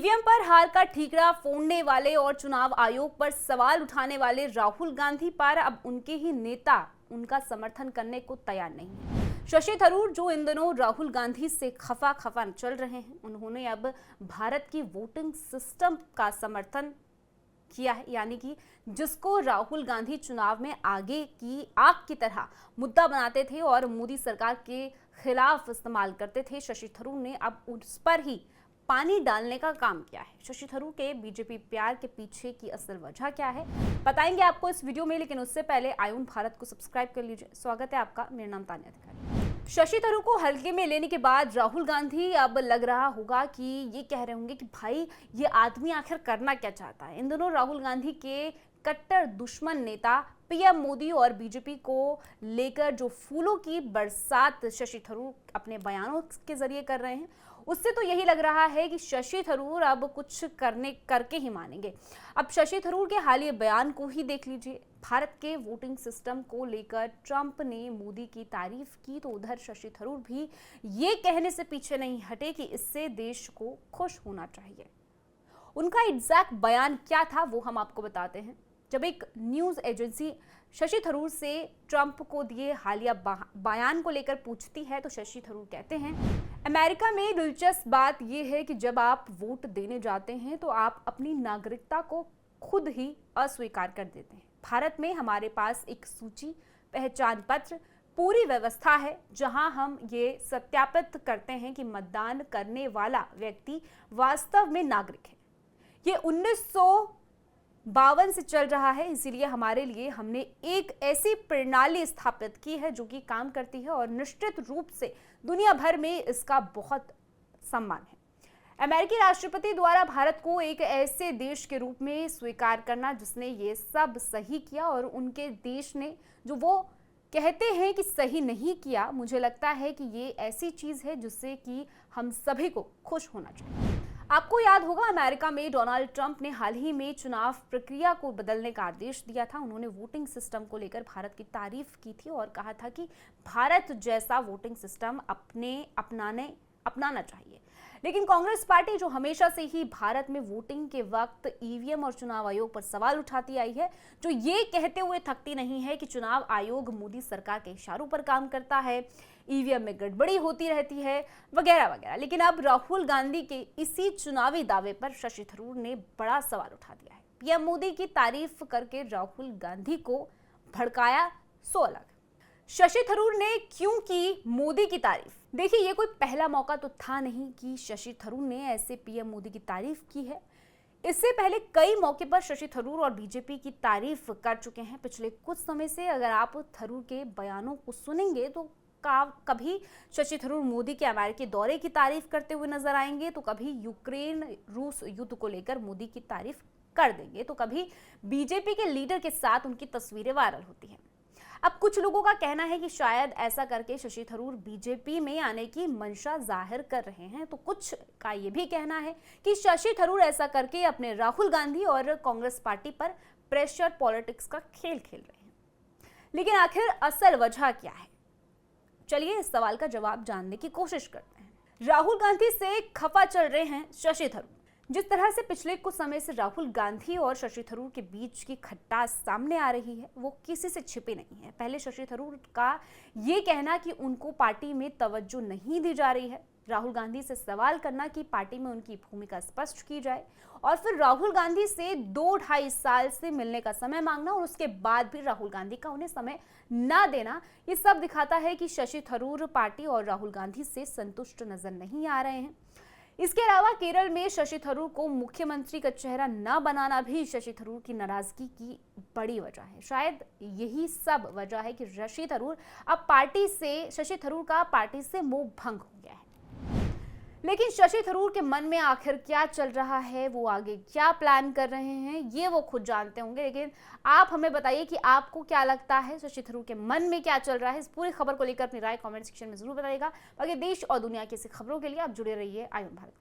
EVM पर हार का ठीकरा फोड़ने वाले और चुनाव आयोग पर सवाल उठाने वाले राहुल गांधी पर अब उनके ही नेता उनका समर्थन करने को तैयार नहीं है। शशि थरूर जो इन दिनों राहुल गांधी से खफा चल रहे हैं, उन्होंने अब भारत की वोटिंग सिस्टम का समर्थन किया है, यानी कि जिसको राहुल गांधी चुनाव में आगे की आग की तरह मुद्दा बनाते थे और मोदी सरकार के खिलाफ इस्तेमाल करते थे। शशि थरूर ने अब उस पर ही पानी डालने का काम किया है। शशि थरूर के बीजेपी प्यार के पीछे की असल वजह क्या है, बताएंगे आपको इस वीडियो में, लेकिन उससे पहले आयुन भारत को सब्सक्राइब कर लीजिए। स्वागत है आपका, मेरा नाम तान्या अधिकारी। शशि थरूर को हल्के में लेने के बाद राहुल गांधी अब लग रहा होगा कि ये कह रहे होंगे कि भाई ये आदमी आखिर करना क्या चाहता है। इन दोनों राहुल गांधी के कट्टर दुश्मन नेता पीएम मोदी और बीजेपी को लेकर जो फूलों की बरसात शशि थरूर अपने बयानों के जरिए कर रहे हैं, उससे तो यही लग रहा है कि शशि थरूर अब कुछ करके ही मानेंगे। अब शशि थरूर के हालिया बयान को ही देख लीजिए। भारत के वोटिंग सिस्टम को लेकर ट्रंप ने मोदी की तारीफ की, तो उधर शशि थरूर भी ये कहने से पीछे नहीं हटे कि इससे देश को खुश होना चाहिए। उनका एग्जैक्ट बयान क्या था वो हम आपको बताते हैं। जब एक न्यूज एजेंसी शशि थरूर से ट्रंप को दिए हालिया बयान को लेकर पूछती है, तो शशि थरूर कहते हैं, अमेरिका में दिलचस्प बात यह है कि जब आप वोट देने जाते हैं तो आप अपनी नागरिकता को खुद ही अस्वीकार कर देते हैं। भारत में हमारे पास एक सूची, पहचान पत्र, पूरी व्यवस्था है जहां हम ये सत्यापित करते हैं कि मतदान करने वाला व्यक्ति वास्तव में नागरिक है। ये 1952 से चल रहा है, इसीलिए हमारे लिए हमने एक ऐसी प्रणाली स्थापित की है जो कि काम करती है और निश्चित रूप से दुनिया भर में इसका बहुत सम्मान है। अमेरिकी राष्ट्रपति द्वारा भारत को एक ऐसे देश के रूप में स्वीकार करना जिसने ये सब सही किया और उनके देश ने जो वो कहते हैं कि सही नहीं किया, मुझे लगता है कि ये ऐसी चीज है जिससे कि हम सभी को खुश होना चाहिए। आपको याद होगा, अमेरिका में डोनाल्ड ट्रंप ने हाल ही में चुनाव प्रक्रिया को बदलने का आदेश दिया था। उन्होंने वोटिंग सिस्टम को लेकर भारत की तारीफ की थी और कहा था कि भारत जैसा वोटिंग सिस्टम अपनाना चाहिए। लेकिन कांग्रेस पार्टी जो हमेशा से ही भारत में वोटिंग के वक्त ईवीएम और चुनाव आयोग पर सवाल उठाती आई है, जो ये कहते हुए थकती नहीं है कि चुनाव आयोग मोदी सरकार के इशारों पर काम करता है, ईवीएम में गड़बड़ी होती रहती है, वगैरह वगैरह। लेकिन अब राहुल गांधी के इसी चुनावी दावे पर शशि थरूर ने बड़ा सवाल उठा दिया है। पीएम मोदी की तारीफ करके राहुल गांधी को भड़काया, सो अलग। शशि थरूर ने क्यों की मोदी की तारीफ? देखिए, ये कोई पहला मौका तो था नहीं कि शशि थरूर ने ऐसे पीएम मोदी की तारीफ की है। इससे पहले कई मौके पर शशि थरूर और बीजेपी की तारीफ कर चुके हैं। पिछले कुछ समय से अगर आप थरूर के बयानों को सुनेंगे तो कभी शशि थरूर मोदी के अमेरिकी दौरे की तारीफ करते हुए नजर आएंगे, तो कभी यूक्रेन रूस युद्ध को लेकर मोदी की तारीफ कर देंगे, तो कभी बीजेपी के लीडर के साथ उनकी तस्वीरें वायरल होती हैं। अब कुछ लोगों का कहना है कि शायद ऐसा करके शशि थरूर बीजेपी में आने की मंशा जाहिर कर रहे हैं, तो कुछ का यह भी कहना है कि शशि थरूर ऐसा करके अपने राहुल गांधी और कांग्रेस पार्टी पर प्रेशर पॉलिटिक्स का खेल खेल रहे हैं। लेकिन आखिर असल वजह क्या है? चलिए इस सवाल का जवाब जानने की कोशिश करते हैं। राहुल गांधी से खफा चल रहे हैं शशि थरूर। जिस तरह से पिछले कुछ समय से राहुल गांधी और शशि थरूर के बीच की खट्टास सामने आ रही है, वो किसी से छिपी नहीं है। पहले शशि थरूर का ये कहना कि उनको पार्टी में तवज्जो नहीं दी जा रही है, राहुल गांधी से सवाल करना कि पार्टी में उनकी भूमिका स्पष्ट की जाए, और फिर राहुल गांधी से 2-2.5 साल से मिलने का समय मांगना और उसके बाद भी राहुल गांधी का उन्हें समय ना देना, ये सब दिखाता है कि शशि थरूर पार्टी और राहुल गांधी से संतुष्ट नजर नहीं आ रहे हैं। इसके अलावा केरल में शशि थरूर को मुख्यमंत्री का चेहरा न बनाना भी शशि थरूर की नाराजगी की बड़ी वजह है। शायद यही सब वजह है कि शशि थरूर का पार्टी से मोह भंग हो गया है। लेकिन शशि थरूर के मन में आखिर क्या चल रहा है, वो आगे क्या प्लान कर रहे हैं, ये वो खुद जानते होंगे। लेकिन आप हमें बताइए कि आपको क्या लगता है, शशि थरूर के मन में क्या चल रहा है? इस पूरी खबर को लेकर अपनी राय कमेंट सेक्शन में जरूर बताइएगा। बाकी देश और दुनिया की ऐसी खबरों के लिए आप जुड़े रहिए आयुन भारत।